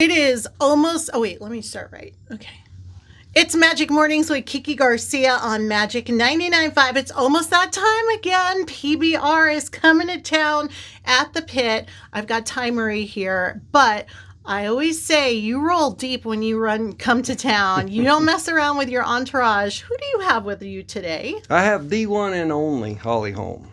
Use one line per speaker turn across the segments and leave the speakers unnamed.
It is almost. Oh, wait, let me start right. Okay. It's Magic Mornings with Kiki Garcia on Magic 99.5. It's almost that time again. PBR is coming to town at the pit. I've got Ty Marie here, but I always say you roll deep when you come to town. You don't mess around with your entourage. Who do you have with you today?
I have the one and only Holly Holm.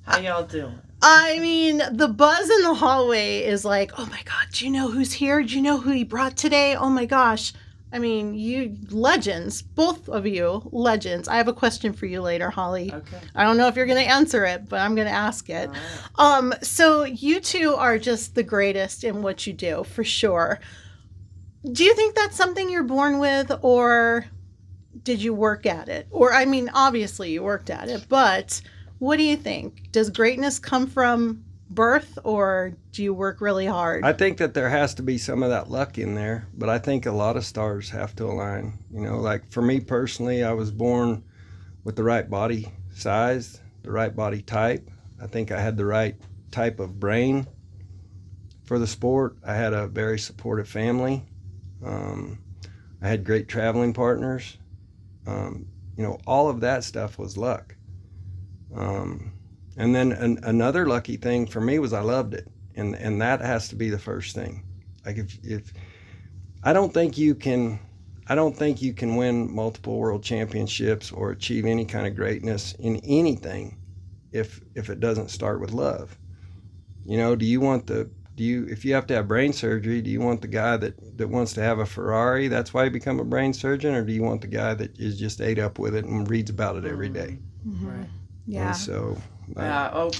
How y'all doing?
I mean, the buzz in the hallway is like, oh my God, do you know who's here? Do you know who he brought today? Oh my gosh. I mean, you legends, both of you legends. I have a question for you later, Holly.
Okay.
I don't know if you're going to answer it, but I'm going to ask it. So you two are just the greatest in what you do, for sure. Do you think that's something you're born with, or did you work at it? Or, I mean, obviously you worked at it, but what do you think? Does greatness come from birth, or do you work really hard?
I think that there has to be some of that luck in there, but I think a lot of stars have to align. Like for me personally, I was born with the right body size, the right body type. I think I had the right type of brain for the sport. I had a very supportive family. I had great traveling partners. All of that stuff was luck. And then another lucky thing for me was I loved it, and that has to be the first thing. Like if I don't think you can win multiple world championships or achieve any kind of greatness in anything if it doesn't start with love. If you have to have brain surgery, do you want the guy that wants to have a Ferrari, that's why you become a brain surgeon, or do you want the guy that is just ate up with it and reads about it every day?
Mm-hmm.
Right.
Yeah.
And so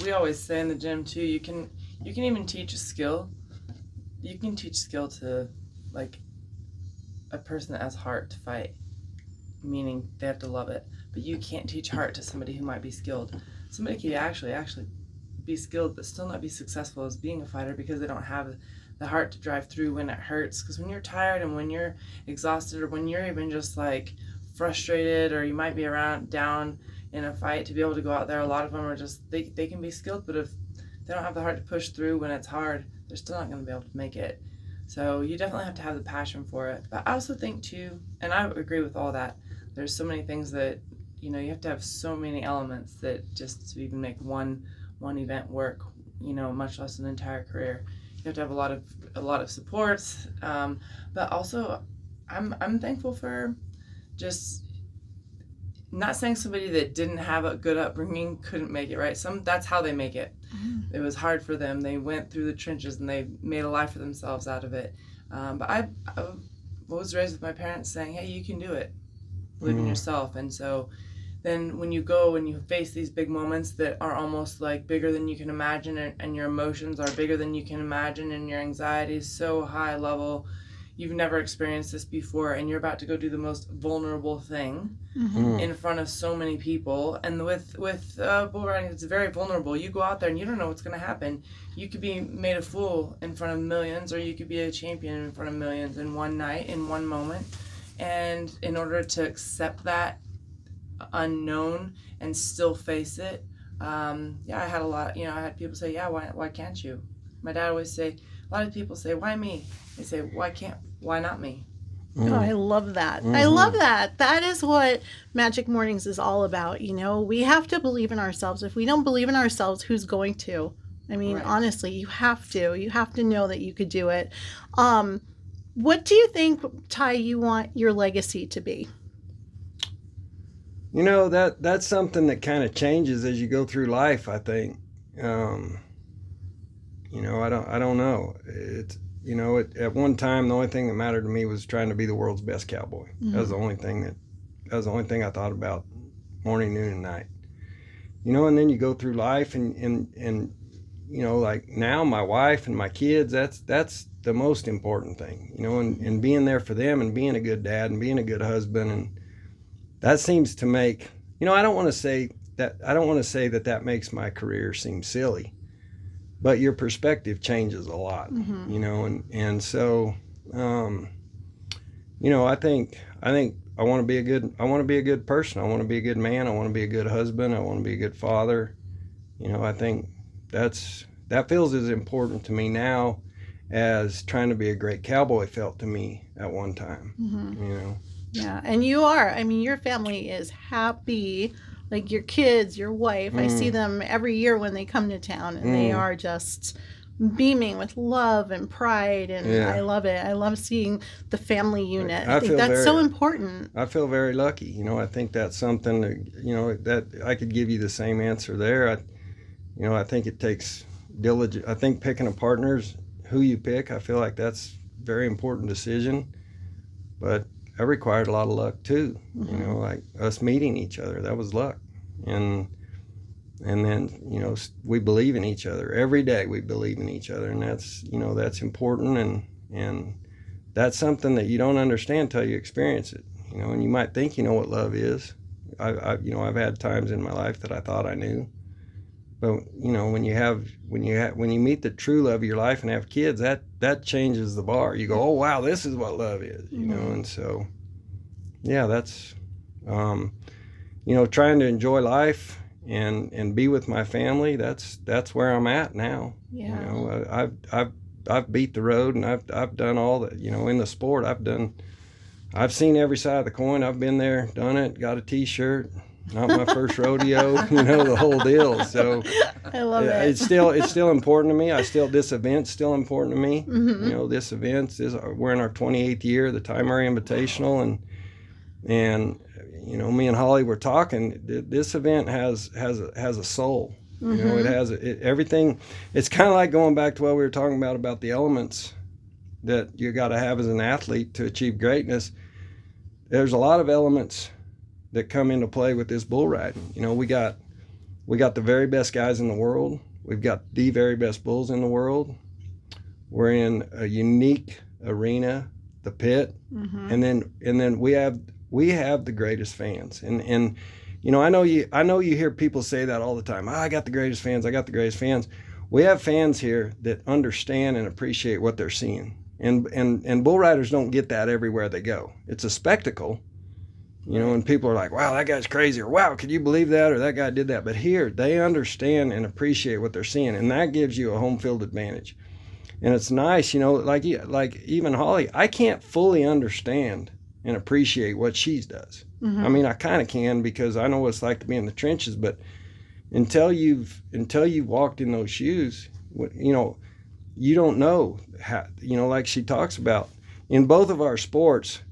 we always say in the gym too, you can even teach a skill. You can teach skill to like a person that has heart to fight, meaning they have to love it. But you can't teach heart to somebody who might be skilled. Somebody can actually be skilled but still not be successful as being a fighter because they don't have the heart to drive through when it hurts. Because when you're tired and when you're exhausted or when you're even just like frustrated or you might be down in a fight, to be able to go out there, a lot of them are just they can be skilled, but if they don't have the heart to push through when it's hard, they're still not going to be able to make it. So you definitely have to have the passion for it. But I also think too, and I agree with all that, there's so many things that you have to have so many elements that just to even make one event work, much less an entire career, you have to have a lot of supports, but also I'm thankful for just not saying somebody that didn't have a good upbringing couldn't make it, right? That's how they make it. It was hard for them. They went through the trenches and they made a life for themselves out of it. But I was raised with my parents saying, hey, you can do it. Believe in yourself. And so then when you go and you face these big moments that are almost like bigger than you can imagine, and your emotions are bigger than you can imagine, and your anxiety is so high level, you've never experienced this before, and you're about to go do the most vulnerable thing in front of so many people. And with bull riding, it's very vulnerable. You go out there and you don't know what's going to happen. You could be made a fool in front of millions, or you could be a champion in front of millions in one night, in one moment. And in order to accept that unknown and still face it, I had a lot. I had people say, yeah, why can't you? My dad always say, a lot of people say, why me? They say, why not me?
Oh, I love that. I love that. That is what Magic Mornings is all about. We have to believe in ourselves. If we don't believe in ourselves, who's going to? I mean,
Right.
honestly, you have to. You have to know that you could do it. What do you think, Ty, you want your legacy to be?
That's something that kind of changes as you go through life, I think. I don't know. At one time, the only thing that mattered to me was trying to be the world's best cowboy. That was the only thing I thought about morning, noon, and night. And then you go through life and like now my wife and my kids, that's the most important thing, and being there for them and being a good dad and being a good husband. And that seems to make, I don't want to say that makes my career seem silly, but your perspective changes a lot, and so, I think I want to be a good person. I want to be a good man. I want to be a good husband. I want to be a good father. I think that feels as important to me now as trying to be a great cowboy felt to me at one time. You know.
Yeah, and you are. I mean, your family is happy. Like your kids, your wife. I see them every year when they come to town, and they are just beaming with love and pride. And
Yeah.
I love it. I love seeing the family unit.
I
I think
feel
that's so
very-
important.
I feel very lucky. You know, I think that's something that, you know, that I could give you the same answer there. You know, I think it takes diligence. I think picking a partner's who you pick. I feel like that's a very important decision, but that required a lot of luck too. You know, like us meeting each other, that was luck. And then, you know, we believe in each other every day. We believe in each other, and that's, you know, that's important. And that's something that you don't understand until you experience it. You know, and you might think you know what love is. You know, I've had times in my life that I thought I knew, but you know, when you meet the true love of your life and have kids, that changes the bar. You go, oh wow, this is what love is. You know, and so, yeah, that's, you know, trying to enjoy life and be with my family. That's where I'm at now.
Yeah.
You know, I've beat the road, and I've done all that. You know, in the sport, I've seen every side of the coin. I've been there, done it, got a T-shirt. Not my first rodeo, you know, the whole deal. So
I love it.
it's still important to me. This event's still important to me. You know, this event we're in our 28th year, the Ty Murray Invitational, and you know, me and Holly were talking. This event has a soul. You know, it has everything. It's kind of like going back to what we were talking about the elements that you got to have as an athlete to achieve greatness. There's a lot of elements that come into play with this bull riding. You know, we got the very best guys in the world. We've got the very best bulls in the world. We're in a unique arena, the pit, and then we have the greatest fans. And you know, I know you hear people say that all the time. I got the greatest fans. I got the greatest fans. We have fans here that understand and appreciate what they're seeing. And bull riders don't get that everywhere they go. It's a spectacle. You know, and people are like, wow, that guy's crazy, or wow, could you believe that, or that guy did that. But here, they understand and appreciate what they're seeing, and that gives you a home field advantage. And it's nice, you know, like even Holly, I can't fully understand and appreciate what she does. I mean, I kind of can, because I know what it's like to be in the trenches, but until you've walked in those shoes, you know, you don't know how, you know, like she talks about, in both of our sports,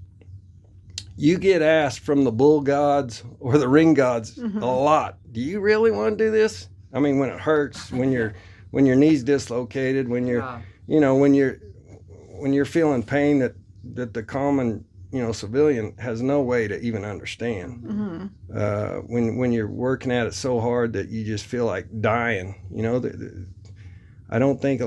you get asked from the bull gods or the ring gods a lot. Do you really want to do this? I mean, when it hurts, when your knee's dislocated, when you're, you know, when you're feeling pain that the common, you know, civilian has no way to even understand. When you're working at it so hard that you just feel like dying, you know, I don't think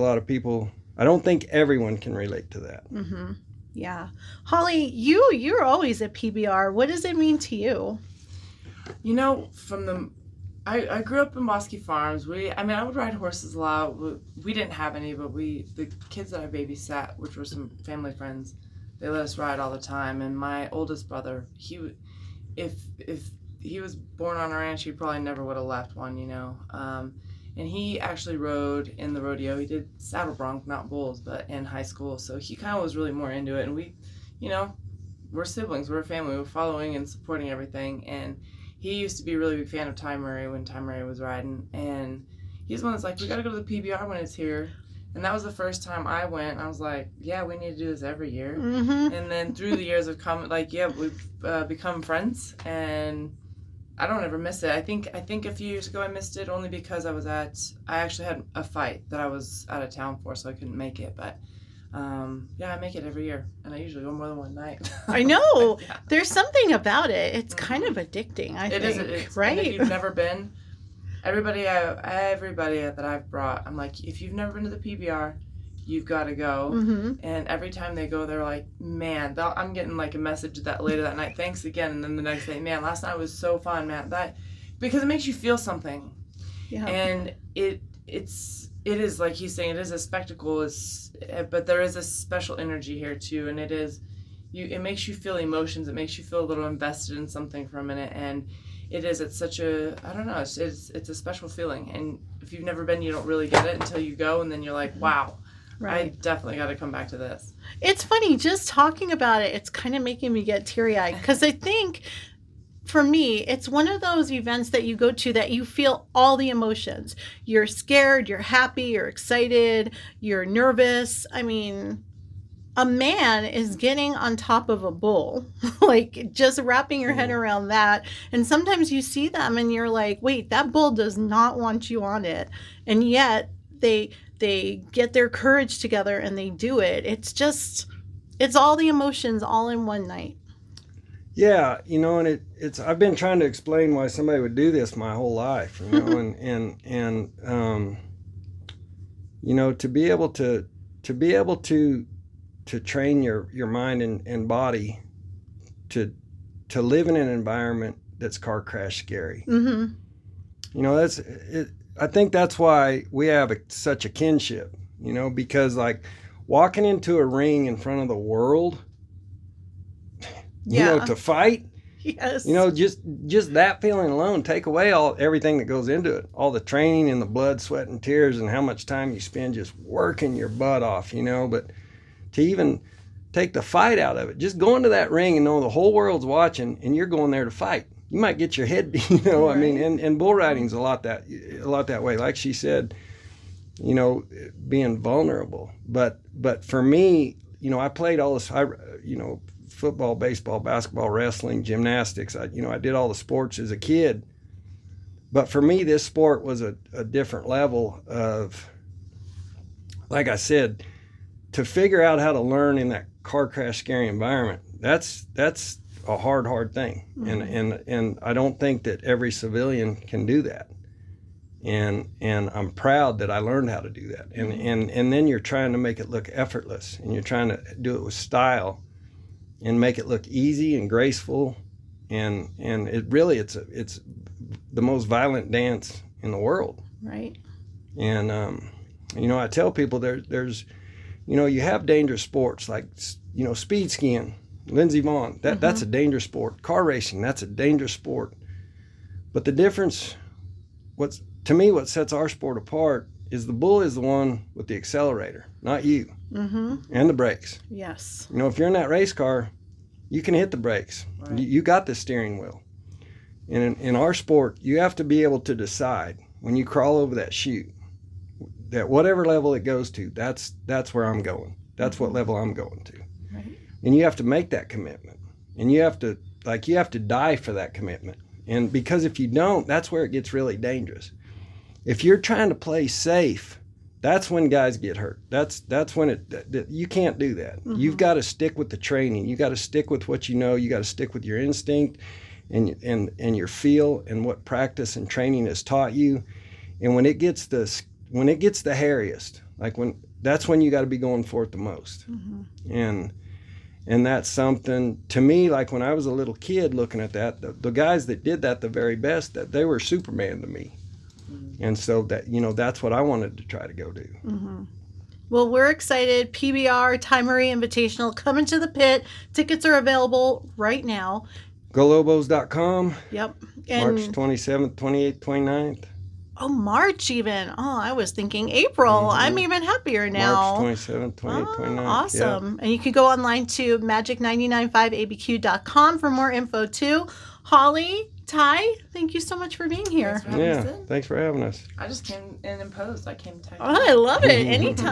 everyone can relate to that.
Yeah. Holly, you're always at PBR. What does it mean to you?
You know, I grew up in Bosque Farms. I would ride horses a lot. We didn't have any, but the kids that I babysat, which were some family friends, they let us ride all the time. And my oldest brother, if he was born on a ranch, he probably never would have left one, you know. And he actually rode in the rodeo. He did saddle bronc, not bulls, but in high school. So he kind of was really more into it. And we, you know, we're siblings, we're a family, we're following and supporting everything. And he used to be a really big fan of Ty Murray when Ty Murray was riding. And he's one that's like, we got to go to the PBR when it's here. And that was the first time I went. I was like, yeah, we need to do this every year. And then through the years of we've become friends. And I don't ever miss it. I think a few years ago I missed it only because I actually had a fight that I was out of town for, so I couldn't make it. But yeah, I make it every year, and I usually go more than one night.
I know.
Yeah.
There's something about it. It's kind of addicting, I think.
It is.
Right?
And if you've never been, everybody that I've brought, I'm like, if you've never been to the PBR, you've got to go. And every time they go, they're like, man, I'm getting like a message that later that night, thanks again. And then the next day, man, last night was so fun, man. Because it makes you feel something. Yeah. And it is like he's saying, it is a spectacle, but there is a special energy here too. And it makes you feel emotions. It makes you feel a little invested in something for a minute. And it's such a, I don't know, it's a special feeling. And if you've never been, you don't really get it until you go. And then you're like, wow. I
Right.
definitely got to come back to this.
It's funny, just talking about it, it's kind of making me get teary-eyed because I think for me, it's one of those events that you go to that you feel all the emotions. You're scared, you're happy, you're excited, you're nervous. I mean, a man is getting on top of a bull, like just wrapping your head around that. And sometimes you see them and you're like, wait, that bull does not want you on it. And yet they get their courage together and they do it. It's all the emotions all in one night.
Yeah, and it's I've been trying to explain why somebody would do this my whole life, and to be able to train your mind and body to live in an environment that's car crash scary. That's it. I think that's why we have such a kinship, because like walking into a ring in front of the world, to fight,
Yes.
just that feeling alone, take away everything that goes into it, all the training and the blood, sweat, and tears, and how much time you spend just working your butt off, but to even take the fight out of it, just going to that ring and know the whole world's watching and you're going there to fight. You might get your head,
Right.
I mean, and bull riding's a lot that way. Like she said, being vulnerable. But for me, I played all this, football, baseball, basketball, wrestling, gymnastics. I did all the sports as a kid. But for me, this sport was a different level of, like I said, to figure out how to learn in that car crash scary environment. That's a hard thing. And I don't think that every civilian can do that. And I'm proud that I learned how to do that. And then you're trying to make it look effortless, and you're trying to do it with style and make it look easy and graceful. And it really, it's the most violent dance in the world.
Right.
And I tell people there's you have dangerous sports like speed skiing, Lindsey Vonn, that's a dangerous sport. Car racing, that's a dangerous sport. But the difference, what sets our sport apart is the bull is the one with the accelerator, not you, and the brakes.
Yes.
If you're in that race car, you can hit the brakes.
Right.
You got the steering wheel. And in our sport, you have to be able to decide when you crawl over that chute that whatever level it goes to, that's where I'm going. That's what level I'm going to.
Right.
And you have to make that commitment. And you have to die for that commitment. And because if you don't, that's where it gets really dangerous. If you're trying to play safe, that's when guys get hurt. That's when you can't do that. You've got to stick with the training. You got to stick with what you know. You got to stick with your instinct and your feel and what practice and training has taught you. And when it gets the hairiest, that's when you got to be going for it the most. And that's something to me, like when I was a little kid looking at that, the guys that did that the very best, that they were Superman to me. And so that's what I wanted to try to go do.
Well, we're excited. PBR Ty Murray Invitational coming to the pit. Tickets are available right now.
GoLobos.com.
Yep.
March 27th, 28th, 29th.
Oh, March even. Oh, I was thinking April. I'm even happier now.
March 27th, 28th, 29th.
Awesome. And you can go online to magic995abq.com for more info too. Holly, Ty, thank you so much for being here.
Thanks for having us in.
Thanks for having us.
I just came in and posed. I came to
Oh, I love it. Anytime.